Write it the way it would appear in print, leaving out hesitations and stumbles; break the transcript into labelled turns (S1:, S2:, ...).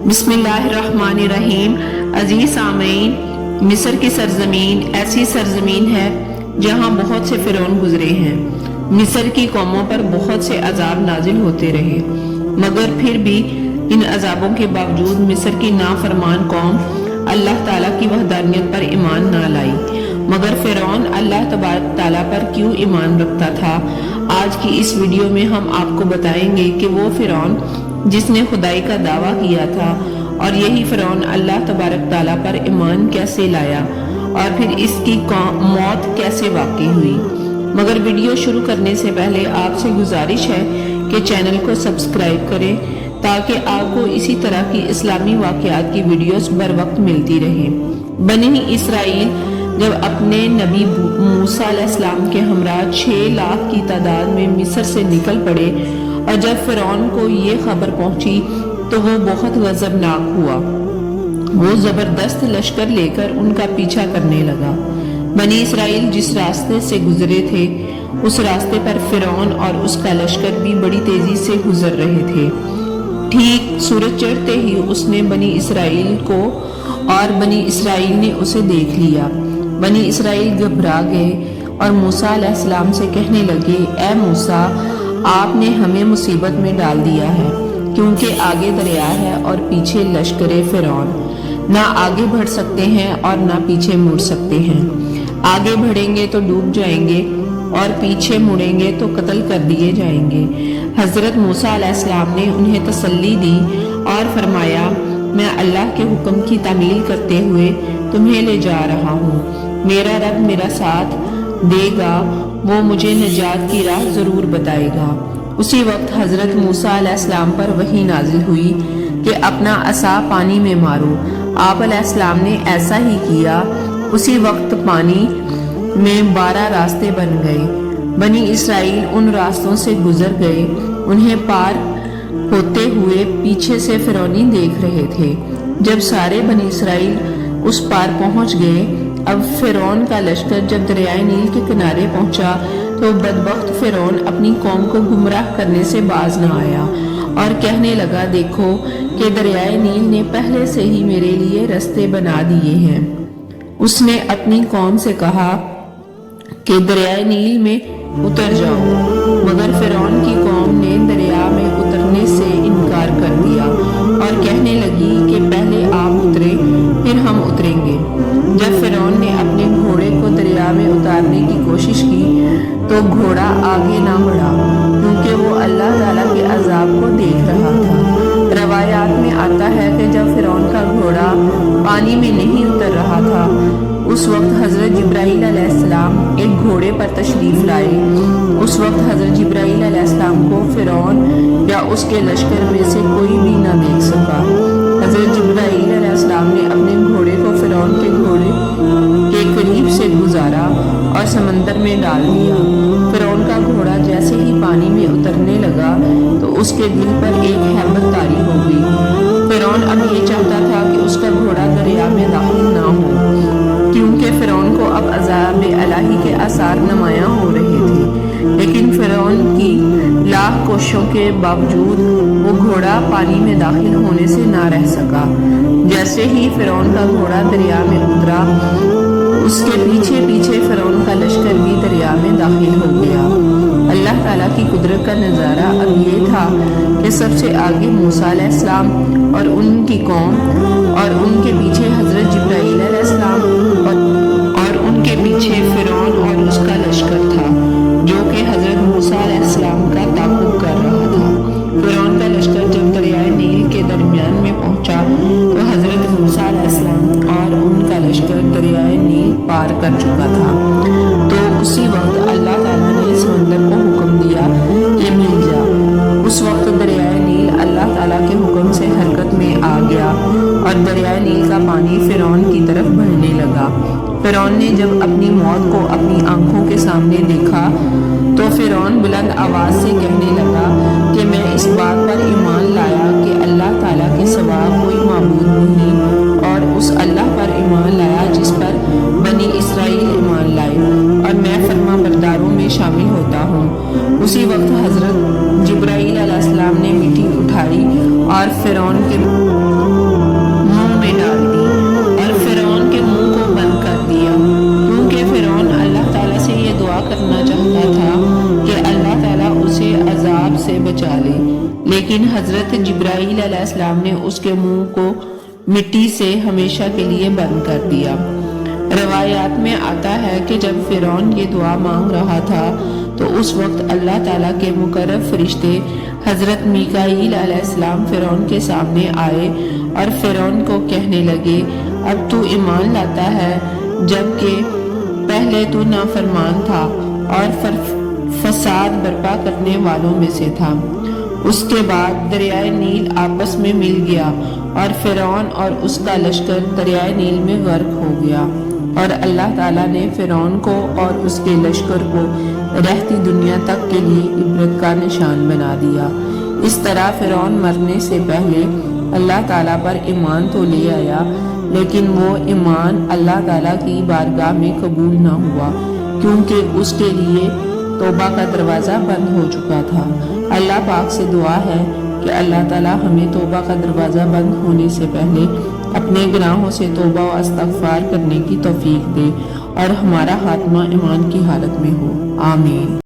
S1: बिस्मिल्लाहिर्रहमानिर्रहीम। अजीज सामईन, मिस्र की सरजमीन ऐसी सरजमीन है जहाँ बहुत से फिरौन गुजरे हैं। मिस्र की कौमों पर बहुत से अजाब नाजिल होते रहे, मगर फिर भी इन अजाबों के बावजूद मिस्र की नाफरमान कौम अल्लाह ताला की वहदानियत पर ईमान ना लाई। मगर फिरौन अल्लाह तबारक ताला पर क्यों ईमान रखता था? आज की इस वीडियो में हम आपको बताएंगे कि वो फिरौन जिसने खुदाई का दावा किया था और यही फिरौन अल्लाह तबारक ताला पर ईमान कैसे लाया और फिर इसकी मौत कैसे वाक़ई हुई। मगर वीडियो शुरू करने से पहले आपसे गुजारिश है कि चैनल को सब्सक्राइब करें ताकि आपको इसी तरह की इस्लामी वाक़यात की वीडियोस बर वक्त मिलती रहे। बनी इसराइल जब अपने नबी मूसा अलैहिस्सलाम के हमरा 6 लाख की तादाद में मिस्र से निकल पड़े और जब फिरौन को ये खबर पहुंची तो वो बहुत गजबनाक हुआ। वो जबरदस्त लश्कर लेकर उनका पीछा करने लगा। बनी इसराइल जिस रास्ते से गुजरे थे उस रास्ते पर फिरौन और उसका लश्कर भी बड़ी तेजी से गुजर रहे थे। ठीक सूरज चढ़ते ही उसने बनी इसराइल को और बनी इसराइल ने उसे देख लिया। बनी इसराइल घबरा गए और मूसा अलैहिस्सलाम से कहने लगे, ए मूसा, आपने हमें मुसीबत में डाल दिया है, क्योंकि आगे दरिया है और पीछे लश्करे फिरौन। ना आगे बढ़ सकते हैं और ना पीछे मुड़ सकते हैं। आगे बढ़ेंगे तो डूब जाएंगे और पीछे मुड़ेंगे तो कत्ल कर दिए जाएंगे। हजरत मूसा अलैहिस्सलाम ने उन्हें तसल्ली दी और फरमाया, मैं अल्लाह के हुक्म की तामील करते हुए तुम्हें ले जा रहा हूँ। मेरा रब मेरा साथ देगा, वो मुझे नजात की राह जरूर बताएगा। उसी वक्त हजरत मूसा अलैहिस्सलाम पर वही नाजिल हुई कि अपना असा पानी में मारो। आप अलैहिस्सलाम ने ऐसा ही किया। उसी वक्त पानी में 12 रास्ते बन गए। बनी इसराइल उन रास्तों से गुजर गए। उन्हें पार होते हुए पीछे से फिरौनी देख रहे थे। जब सारे बनी इसराइल उस पार पहुंच गए, अब फिरौन का लश्कर जब दरियाए नील के किनारे पहुंचा तो बदबख्त फिरौन अपनी कौम को गुमराह करने से बाज न आया और कहने लगा, देखो कि दरियाए नील ने पहले से ही मेरे लिए रास्ते बना दिए हैं। उसने अपनी कौम से कहा कि दरियाए नील में उतर जाओ, मगर फिरौन की कौम ने दरिया में उतरने से इनकार कर दिया और कहने लगी कि पहले आप उतरे फिर हम उतरेंगे। जब फिरौन ने अपने घोड़े को दरिया में उतारने की कोशिश की तो घोड़ा आगे ना बढ़ा, क्योंकि वो अल्लाह ताला के अजाब को देख रहा था। रवायात में आता है कि जब फिरौन का घोड़ा पानी में नहीं उतर रहा था उस वक्त हजरत जिब्राइल अलैहिस्सलाम एक घोड़े पर तशरीफ लाए। उस वक्त हजरत जिब्राइल अलैहिस्सलाम को फिरौन या उसके लश्कर में से कोई भी ना देख सका। हजरत जिब्राइल अलैहिस्सलाम ने अपने घोड़े को फिरौन के घोड़े के करीब से गुजारा और समंदर में डाल दिया। फिरौन का घोड़ा जैसे ही पानी में उतरने लगा तो उसके दिल पर एक हैबत तारी हो गई। फिरौन अब ये चाहता था कि उसका घोड़ा दरिया में दाखिल ना हो, क्योंकि फिरौन को अब अज़ाब इलाही के आसार नुमायां हो रहे थे। लेकिन फिरौन की लाख कोशिशों के बावजूद वो घोड़ा पानी में दाखिल होने से ना रह सका। जैसे ही फिरौन का घोड़ा दरिया में उतरा उसके पीछे पीछे फिरौन का लश्कर भी दरिया में दाखिल हो गया। अल्लाह ताला की कुदरत का नज़ारा अब ये था कि सबसे आगे मूसा अलैहिस्सलाम और उनकी कौम और उनके पीछे हजरत जिब्राइल अलैहिस्सलाम और उनके पीछे फिरौन और उसका लश्कर था, जो कि हजरत मूसा अलैहिस्सलाम का ताक़ुब कर रहा था। फिरौन का लश्कर जब दरियाए नील के दरमियान में पहुंचा तो हजरत मूसा अलैहिस्सलाम और उनका लश्कर दरियाए नील पार कर चुका था। तो उसी वक्त अल्लाह ताला ने समंदर को हुक्म दिया कि मिल जा। उस वक्त दरियाए नील अल्लाह ताला के हुक्म से हरकत में आ गया और दरियाए नील का पानी फिरौन की तरफ बढ़ने लगा। फिरौन ने जब अपनी मौत को अपनी आंखों के सामने देखा तो फिरौन बुलंद आवाज से कहने लगा कि मैं इस बात पर ईमान लाया कि अल्लाह ताला के सिवा कोई माबूद नहीं, और उस अल्लाह पर ईमान लाया जिस पर बनी इसराइल ईमान लाए, और मैं फरमा बरदारों में शामिल होता हूँ। उसी वक्त हजरत जिब्राइल अलैहिस्सलाम ने मिट्टी उठाई और फिरौन के علیہ السلام نے اس کے منہ کو مٹی سے ہمیشہ کے لیے بند کر دیا۔ روایات میں آتا ہے کہ جب فرعون یہ دعا مانگ رہا تھا تو اس وقت اللہ تعالیٰ کے مقرب فرشتے حضرت میکائیل علیہ السلام فرعون کے سامنے آئے اور فرعون کو کہنے لگے اب تو ایمان لاتا ہے جبکہ پہلے تو نافرمان تھا اور فساد برپا کرنے والوں میں سے تھا۔ اس کے بعد دریائے نیل آپس میں مل گیا اور فرعون اور اس کا لشکر دریائے نیل میں غرق ہو گیا، اور اللہ تعالیٰ نے فرعون کو اور اس کے لشکر کو رہتی دنیا تک کے لیے عبرت کا نشان بنا دیا۔ اس طرح فرعون مرنے سے پہلے اللہ تعالیٰ پر ایمان تو لے آیا، لیکن وہ ایمان اللہ تعالیٰ کی بارگاہ میں قبول نہ ہوا، کیونکہ اس کے لیے توبہ کا دروازہ بند ہو چکا تھا۔ اللہ پاک سے دعا ہے کہ اللہ تعالیٰ ہمیں توبہ کا دروازہ بند ہونے سے پہلے اپنے گناہوں سے توبہ و استغفار کرنے کی توفیق دے اور ہمارا خاتمہ ایمان کی حالت میں ہو، آمین۔